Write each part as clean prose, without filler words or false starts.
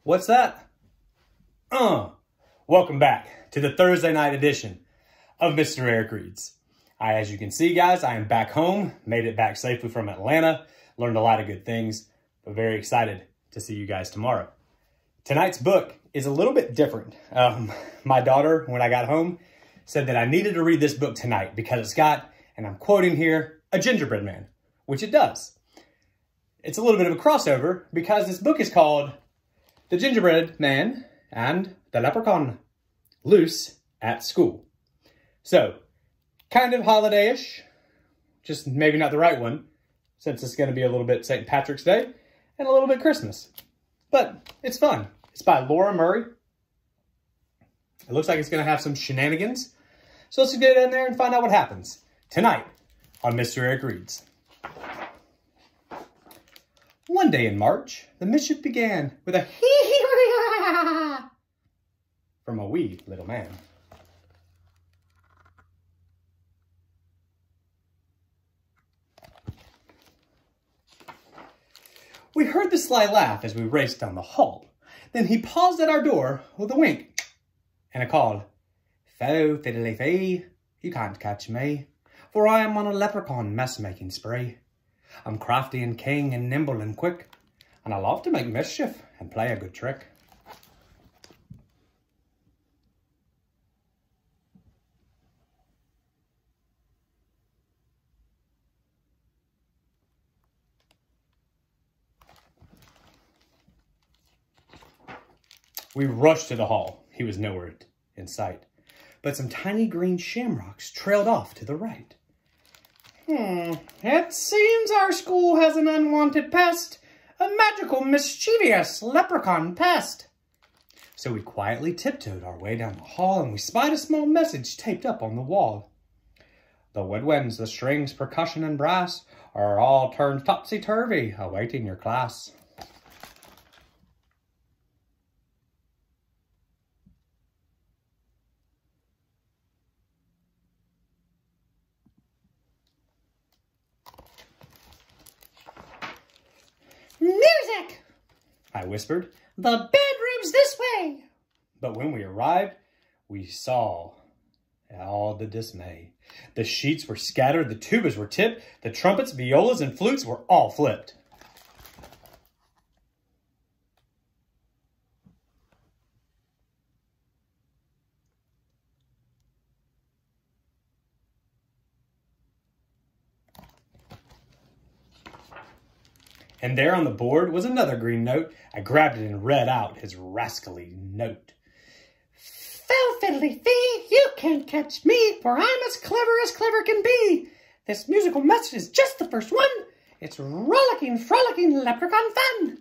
What's that? Welcome back to the Thursday night edition of Mr. Eric Reads. As you can see, guys, I am back home, made it back safely from Atlanta, learned a lot of good things, but very excited to see you guys tomorrow. Tonight's book is a little bit different. My daughter, when I got home, said that I needed to read this book tonight because it's got, and I'm quoting here, a gingerbread man, which it does. It's a little bit of a crossover because this book is called The Gingerbread Man and the Leprechaun, Loose at School. So, kind of holiday-ish, just maybe not the right one, since it's going to be a little bit St. Patrick's Day and a little bit Christmas. But it's fun. It's by Laura Murray. It looks like it's going to have some shenanigans. So let's get in there and find out what happens tonight on Mr. Eric Reads. One day in March, the mischief began with a hee-hee-hee-ha from a wee little man. We heard the sly laugh as we raced down the hall. Then he paused at our door with a wink and a call. Fo fiddly fee, you can't catch me, for I am on a leprechaun mess-making spree. I'm crafty and keen and nimble and quick, and I love to make mischief and play a good trick. We rushed to the hall. He was nowhere in sight, but some tiny green shamrocks trailed off to the right. It seems our school has an unwanted pest, a magical, mischievous leprechaun pest. So we quietly tiptoed our way down the hall, and we spied a small message taped up on the wall. The woodwinds, the strings, percussion, and brass are all turned topsy-turvy, awaiting your class. Music! I whispered. The bedroom's this way! But when we arrived, we saw all the dismay. The sheets were scattered, the tubas were tipped, the trumpets, violas, and flutes were all flipped. And there on the board was another green note. I grabbed it and read out his rascally note. Fell fiddly fee, you can't catch me, for I'm as clever can be. This musical message is just the first one. It's rollicking, frolicking leprechaun fun.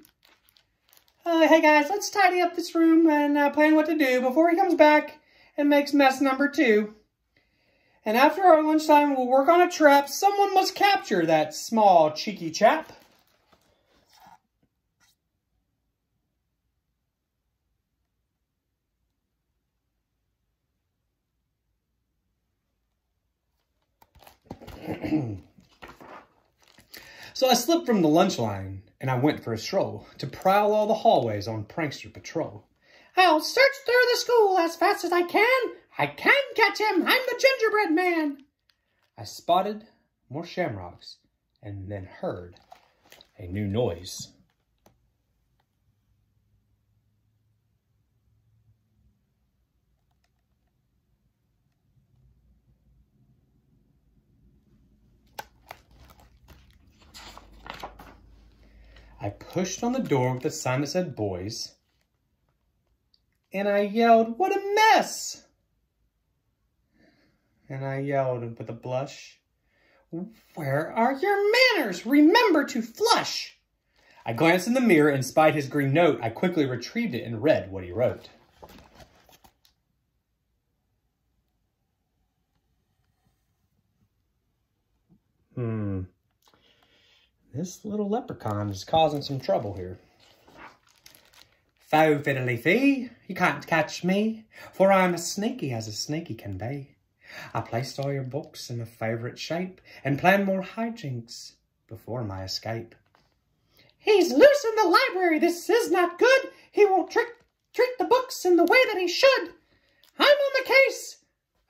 Hey guys, let's tidy up this room and plan what to do before he comes back and makes mess number 2. And after our lunchtime, we'll work on a trap. Someone must capture that small, cheeky chap. So I slipped from the lunch line and I went for a stroll to prowl all the hallways on prankster patrol. I'll search through the school as fast as I can. I can catch him. I'm the gingerbread man. I spotted more shamrocks and then heard a new noise. I pushed on the door with a sign that said boys, and I yelled, what a mess! And I yelled with a blush, where are your manners? Remember to flush! I glanced in the mirror and spied his green note. I quickly retrieved it and read what he wrote. This little leprechaun is causing some trouble here. Fo fiddly fee, you can't catch me, for I'm as sneaky as a sneaky can be. I placed all your books in a favourite shape and planned more hijinks before my escape. He's loose in the library, this is not good. He won't the way that he should. I'm on the case,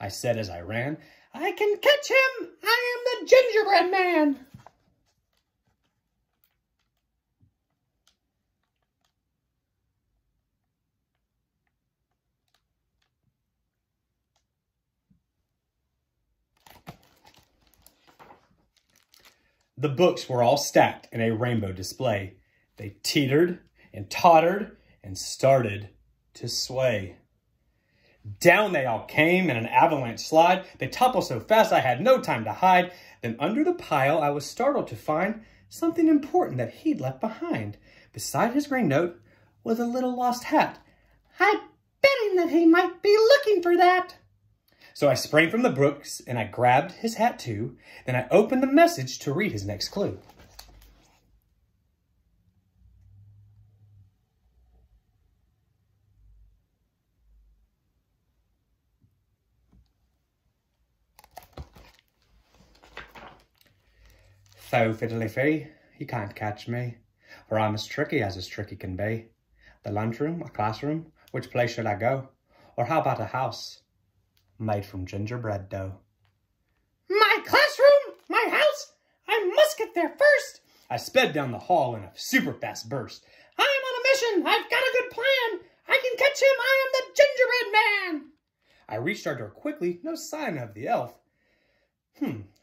I said as I ran. I can catch him. I am the Gingerbread Man. The books were all stacked in a rainbow display. They teetered and tottered and started to sway. Down they all came in an avalanche slide. They toppled so fast I had no time to hide. Then under the pile I was startled to find something important that he'd left behind. Beside his green note was a little lost hat. I bet him that he might be looking for that. So I sprang from the brooks and I grabbed his hat too. Then I opened the message to read his next clue. Fo fiddly fee, you can't catch me, for I'm as tricky can be. The lunchroom, a classroom, which place should I go? Or how about a house made from gingerbread dough? My classroom, my house, I must get there first. I sped down the hall in a super fast burst. I am on a mission, I've got a good plan. I can catch him, I am the Gingerbread Man. I reached our door quickly, no sign of the elf.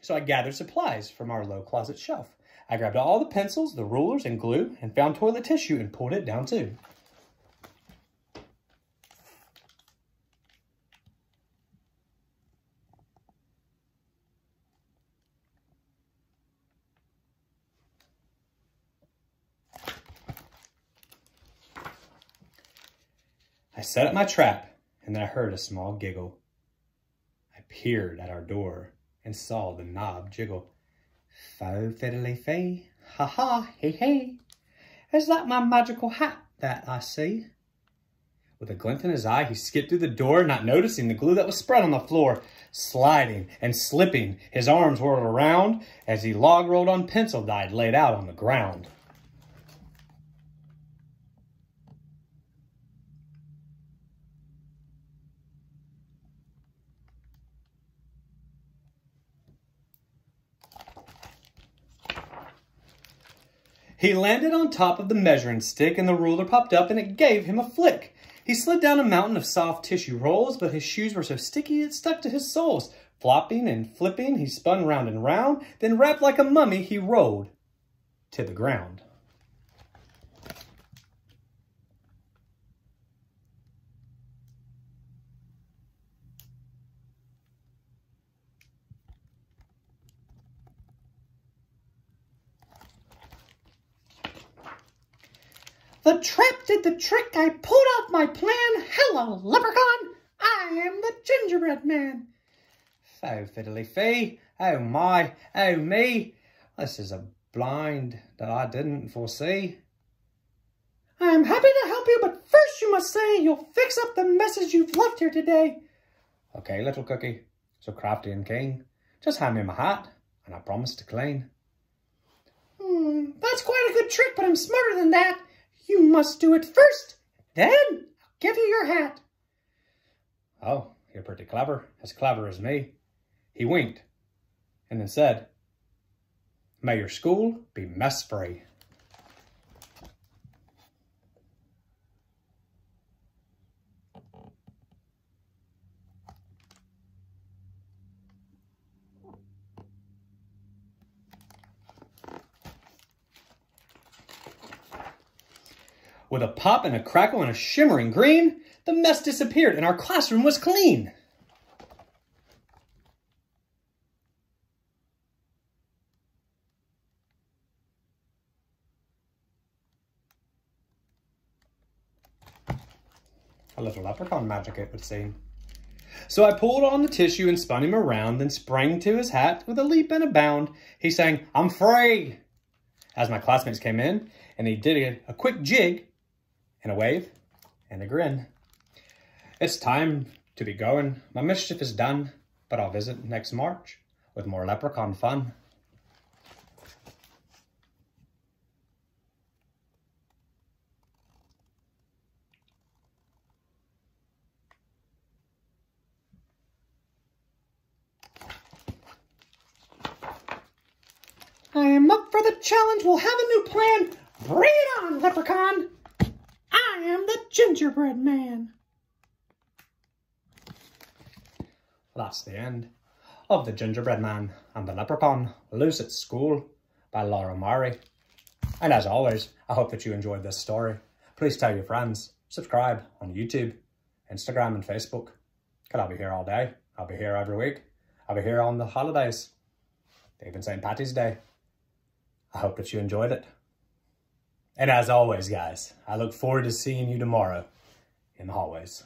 So I gathered supplies from our low closet shelf. I grabbed all the pencils, the rulers, and glue, and found toilet tissue and pulled it down too. I set up my trap, and then I heard a small giggle. I peered at our door and saw the knob jiggle. Fo fiddly fee, ha ha, hey hey. Is that my magical hat that I see? With a glint in his eye, he skipped through the door, not noticing the glue that was spread on the floor. Sliding and slipping, his arms whirled around as he log rolled on pencil dyed laid out on the ground. He landed on top of the measuring stick and the ruler popped up and it gave him a flick. He slid down a mountain of soft tissue rolls, but his shoes were so sticky it stuck to his soles. Flopping and flipping, he spun round and round, then wrapped like a mummy, he rolled to the ground. The trap did the trick, I pulled off my plan. Hello, Leprechaun, I am the Gingerbread Man. Fo fiddly fee, oh my, oh me. This is a blind that I didn't foresee. I'm happy to help you, but first you must say you'll fix up the messes you've left here today. Okay, little cookie, so crafty and keen. Just hand me my hat, and I promise to clean. That's quite a good trick, but I'm smarter than that. You must do it first, then I'll give you your hat. Oh, you're pretty clever, as clever as me. He winked, and then said, may your school be mess-free. With a pop and a crackle and a shimmering green, the mess disappeared and our classroom was clean. A little leprechaun magic, it would seem. So I pulled on the tissue and spun him around, then sprang to his hat with a leap and a bound. He sang, I'm free, as my classmates came in, and he did a quick jig, and a wave, and a grin. It's time to be going. My mischief is done, but I'll visit next March with more leprechaun fun. for the challenge. We'll have a new plan. Bring it on, Leprechaun. I am the Gingerbread Man. That's the end of The Gingerbread Man and the Leprechaun Loose at School by Laura Murray. And as always, I hope that you enjoyed this story. Please tell your friends. Subscribe on YouTube, Instagram and Facebook. Because I'll be here all day. I'll be here every week. I'll be here on the holidays. Even St. Patty's Day. I hope that you enjoyed it. And as always, guys, I look forward to seeing you tomorrow in the hallways.